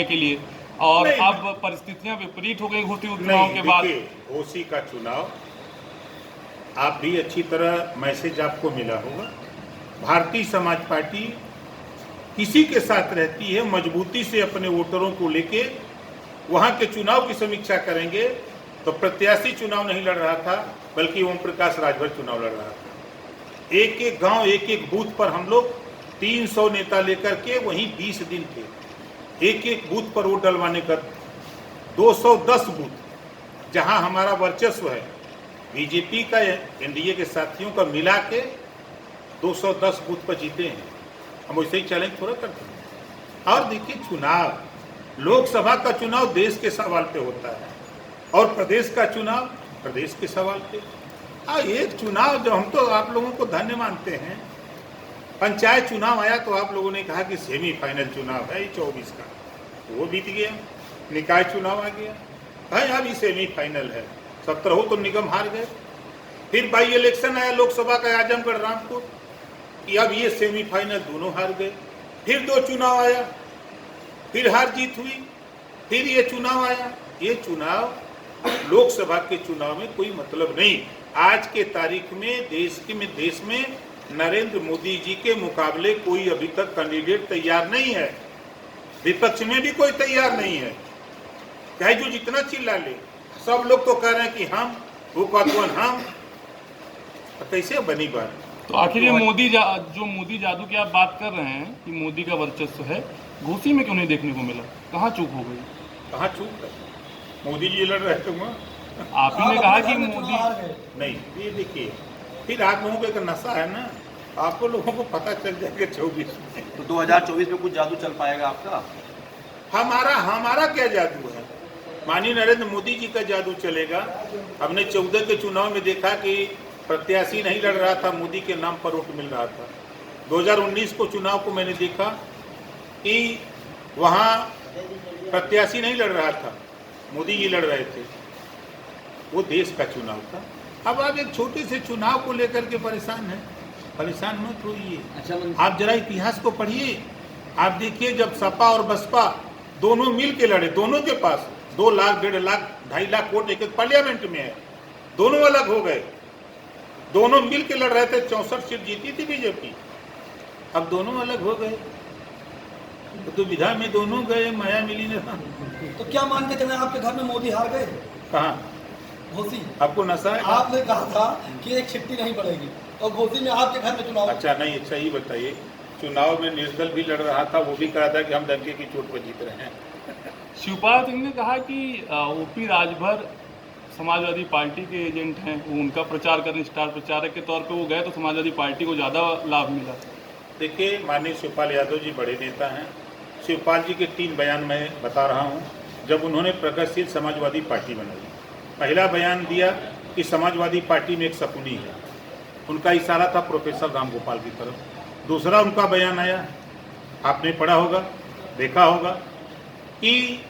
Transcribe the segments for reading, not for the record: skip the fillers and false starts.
के लिए, और नहीं, अब परिस्थितियां विपरीत हो गई घोषित उपचुनाव के बाद। घोषी का चुनाव आप भी अच्छी तरह मैसेज आपको मिला होगा। भारतीय समाज पार्टी किसी के साथ रहती है, मजबूती से अपने वोटरों को लेके वहां के चुनाव की समीक्षा करेंगे। तो प्रत्याशी चुनाव नहीं लड़ रहा था, बल्कि ओम प्रकाश राजभर चुनाव लड़ रहा था। एक एक गांव, एक एक बूथ पर हम लोग 300 नेता लेकर के वहीं 20 दिन थे। एक एक बूथ पर वोट डलवाने का 210 बूथ जहां हमारा वर्चस्व है, बीजेपी का एनडीए के साथियों का मिला के 210 बूथ पर जीते हैं। हम वैसे ही चैलेंज पूरा करते हैं। और देखिए, चुनाव, लोकसभा का चुनाव देश के सवाल पे होता है और प्रदेश का चुनाव प्रदेश के सवाल पे। एक चुनाव जो हम तो आप लोगों को धन्य मानते हैं, पंचायत चुनाव आया तो आप लोगों ने कहा कि सेमीफाइनल चुनाव है 24 का, वो बीत गया। निकाय चुनाव आ गया, भाई अभी सेमीफाइनल है। 17 तो निगम हार गए। फिर बाई इलेक्शन आया लोकसभा का आजमगढ़ रामपुर, कि अब ये सेमीफाइनल दोनों हार गए। फिर 2 चुनाव आया, फिर हार जीत हुई, फिर ये चुनाव आया। ये चुनाव, लोकसभा के चुनाव में कोई मतलब नहीं। आज के तारीख में देश में नरेंद्र मोदी जी के मुकाबले कोई अभी तक कैंडिडेट तैयार नहीं है। विपक्ष में भी कोई तैयार नहीं है, चाहे जो जितना चिल्ला ले। सब लोग तो कह रहे हैं कि हम, वो कौन हम, कैसे बनी बात। तो आखिर ये मोदी जादू की आप बात कर रहे हैं कि मोदी का वर्चस्व है, घोसी में क्यों नहीं देखने को मिला? कहाँ चूक हो गई? कहाँ चूक है? मोदी जी लड़ रहे थे वहाँ। आप ही ने कहा कि मोदी नहीं। ये देखिए, फिर आप लोगों को एक नशा है ना, आपको लोगों को पता चल जाएगा 24 में। तो 2024 में कुछ जादू चल पाएगा आपका? हमारा क्या जादू है? माननीय नरेंद्र मोदी जी का जादू चलेगा। हमने 14 के चुनाव में देखा कि प्रत्याशी नहीं लड़ रहा था, मोदी के नाम पर वोट मिल रहा था। 2019 को चुनाव को मैंने देखा कि वहाँ प्रत्याशी नहीं लड़ रहा था, मोदी जी लड़ रहे थे। वो देश का चुनाव था। अब आप एक छोटे से चुनाव को लेकर के परेशान हैं, परेशान मत होइए। अच्छा, आप जरा इतिहास को पढ़िए। आप देखिए, जब सपा और बसपा दोनों मिल के लड़े, दोनों के पास 2 लाख, 1.5 लाख, 2.5 लाख वोट एक पार्लियामेंट में है, दोनों अलग हो गए। दोनों मिल के लड़ रहे थे, 64 सीट जीती थी बीजेपी। अब दोनों अलग हो गए, तो विधा में दोनों गए, माया मिली ने। तो क्या मान के चले आपके घर में मोदी हार गए? कहाँ? घोसी। आपको नशा है? आपने कहा था कि एक चिट्ठी नहीं पड़ेगी, और घोसी में आपके घर में चुनाव। अच्छा, नहीं, अच्छा ही बताइए। चुनाव में निर्दल भी लड़ रहा था, वो भी कहा था कि हम डंके की चोट पर जीत रहे हैं। शिवपाल सिंह ने कहा कि ओपी राजभर समाजवादी पार्टी के एजेंट हैं, वो उनका प्रचार करने, स्टार प्रचारक के तौर पे वो गए तो समाजवादी पार्टी को ज़्यादा लाभ मिला। देखिए, माननीय शिवपाल यादव जी बड़े नेता हैं। शिवपाल जी के 3 बयान मैं बता रहा हूं। जब उन्होंने प्रगतिशील समाजवादी पार्टी बनाई, पहला बयान दिया कि समाजवादी पार्टी में एक शकुनी है, उनका इशारा था प्रोफेसर राम गोपाल की तरफ। दूसरा उनका बयान आया, आपने पढ़ा होगा, देखा होगा, कि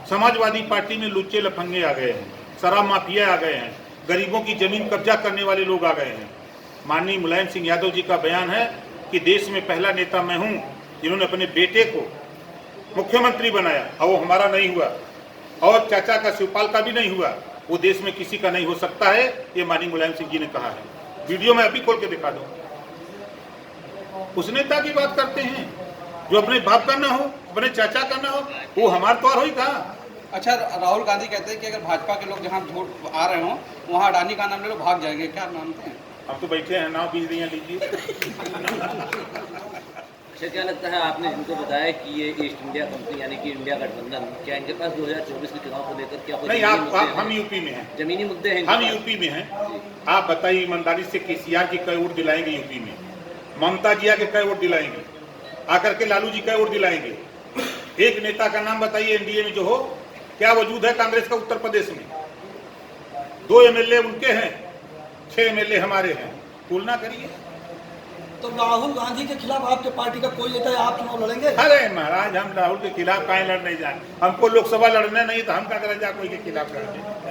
समाजवादी पार्टी में लुच्चे लफंगे आ गए हैं, शराब माफिया आ गए हैं, गरीबों की जमीन कब्जा करने वाले लोग आ गए हैं। माननीय मुलायम सिंह यादव जी का बयान है कि देश में पहला नेता मैं हूं जिन्होंने अपने बेटे को मुख्यमंत्री बनाया, और वो हमारा नहीं हुआ, और चाचा का, शिवपाल का भी नहीं हुआ, वो देश में किसी का नहीं हो सकता है। ये माननीय मुलायम सिंह जी ने कहा है। वीडियो में अभी खोल के दिखा दूं। उस नेता की बात करते हैं जो अपने बाप का ना हो, अपने चाचा का ना हो, वो हमारे तो और ही कहा। अच्छा, राहुल गांधी कहते हैं कि अगर भाजपा के लोग जहां वोट आ रहे हों वहां अडानी का नाम ले लो, भाग जाएंगे, क्या मानते हैं? हम तो बैठे हैं, नाव बीज दिया लीजिए। अच्छा, क्या लगता है, आपने जिनको बताया कि ये ईस्ट इंडिया कंपनी यानी कि इंडिया गठबंधन, क्या इनके पास 2024 के चुनाव को लेकर क्या नहीं? हम यूपी में हैं, जमीनी मुद्दे हैं? हम यूपी में हैं। आप बताइए ईमानदारी से, केसीआर की कई वोट दिलाएंगे यूपी में? ममता जी के कई वोट दिलाएंगे? आकर के लालू जी कई वोट दिलाएंगे? एक नेता का नाम बताइए एनडीए में जो हो। क्या वजूद है कांग्रेस का उत्तर प्रदेश में? 2 एमएलए उनके हैं, 6 एमएलए हमारे हैं। तुलना करिए। तो राहुल गांधी के खिलाफ आपके पार्टी का कोई नेता है, आप चुनाव लड़ेंगे? अरे महाराज, हम राहुल के खिलाफ कहीं लड़ नहीं जाए। हमको लोकसभा लड़ना नहीं, तो हम क्या करें जा कोई के खिलाफ लड़ने।